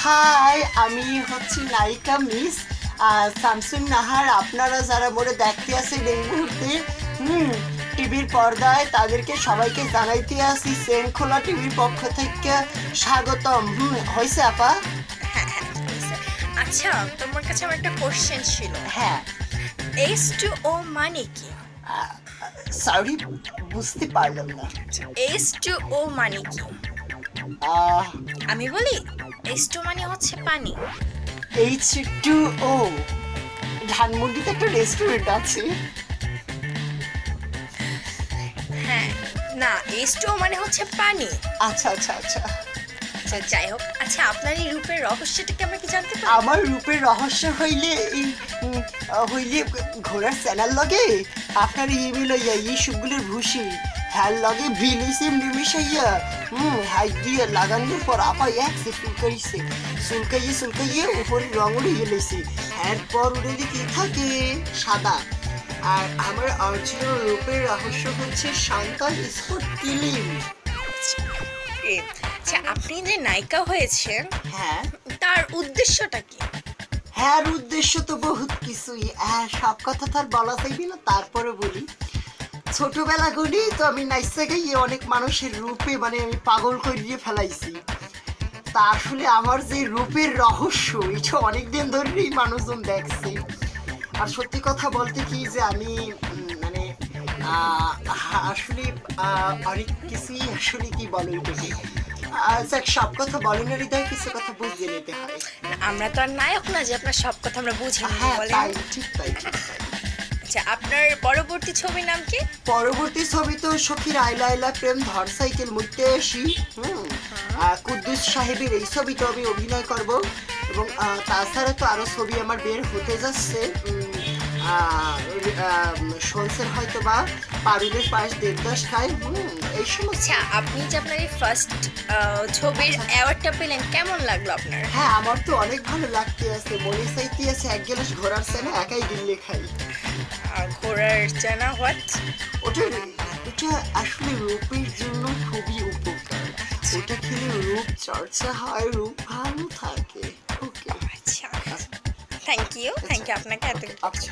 High, আমি হচ্ছি নায়িকা মিস শামসুন নাহার। আপনারা যারা মোরে দেখতে আছেন এই মুহূর্তে টিভির পর্দায়, তাদেরকে সবাইকে জানাইতে আসি শৃঙ্খলা টিভির পক্ষ থেকে স্বাগতম। হয়েছে আপা? হ্যাঁ হ্যাঁ হয়েছে। আচ্ছা, তোমার কাছে আমার একটা কোশ্চেন ছিল। হ্যাঁ। H2O মানে কি? সরি, বুঝতে পারলাম না। H2O মানে কি? আহ, আমি বলি, H2 মানে হচ্ছে পানি। H2O, ধানমন্ডিতে একটা রেস্টুরেন্ট আছে। হ্যাঁ, না, H2O মানে হচ্ছে পানি। আচ্ছা আচ্ছা আচ্ছা। আচ্ছা, যাই হোক। আচ্ছা, আপনার এই রূপের রহস্যটা কি আমরা কি জানতে পারি? আমার রূপের রহস্য হইলে হইলে ঘোড়ার চ্যানেল লগে আপনার ইমেল হইয়া এই সবগুলোর ভুসি হ্যাল লগে ভিলিসিম নিমিশাইয়া হাই দিয়ে লাগানোর পর আপা একসে সুলকাইয়ে উপরে রং উড়িয়ে লেছি। এরপর উড়ে কি থাকে সাদা। আর আমার অরিজিনাল রূপের রহস্য হচ্ছে শান্তাল স্পট কিলিং। আচ্ছা, আপনি যে নায়িকা হয়েছেন, হ্যাঁ, তার উদ্দেশ্যটা কি? হ্যাঁ, উদ্দেশ্য তো বহুত কিছুই। হ্যাঁ, সব কথা তো আর বলা চাইবি না, তারপরে বলি। ছোটবেলা গলি তো আমি নাইসা গিয়ে অনেক মানুষের রূপে মানে আমি পাগল করিয়ে ফেলাইছি। তা আসলে আমার যে রূপের রহস্য এটা অনেকদিন ধরেই মানুষজন দেখছে। আর সত্যি কথা বলতে কি যে আমি মানে আসলে অনেক কিছুই আসলে কি বলো এটাকে সব কথা বলেন না হৃদয়, কিছু কথা বুঝিয়ে নিতে হয়। আমরা তো আর নায়ক না যে আপনার সব কথা আমরা বুঝি না, হ্যাঁ, বলেন। তাই ঠিক তাই ঠিক তাই। আচ্ছা, আপনার পরবর্তী ছবির নাম কি? পরবর্তী ছবি তো সখীর আইলা আইলা প্রেম ধর সাইকেল মুইতে আসি। কুদ্দুস সাহেবের এই ছবিতে আমি অভিনয় করব এবং তাছাড়া তো আরো ছবি আমার বের হতে যাচ্ছে। শুনছেন হয়তো বা পারুলের পাশ দেবদাস খায় এই সমস্ত। আচ্ছা, আপনি যে আপনার এই ফার্স্ট ছবির অ্যাওয়ার্ডটা পেলেন, কেমন লাগলো আপনার? হ্যাঁ, আমার তো অনেক ভালো লাগতে আছে। মনে চাইতে আছে এক গ্লাস ঘোরার চেনা একাই গিলে খাই। ঘোড়ার জানা হোয়াট? ওটা ওটা আসলে রূপের জন্য খুবই উপকার। ওটা খেলে রূপ চর্চা হয়, রূপ ভালো থাকে। ওকে, আচ্ছা, থ্যাংক ইউ আপনাকে এত আচ্ছা।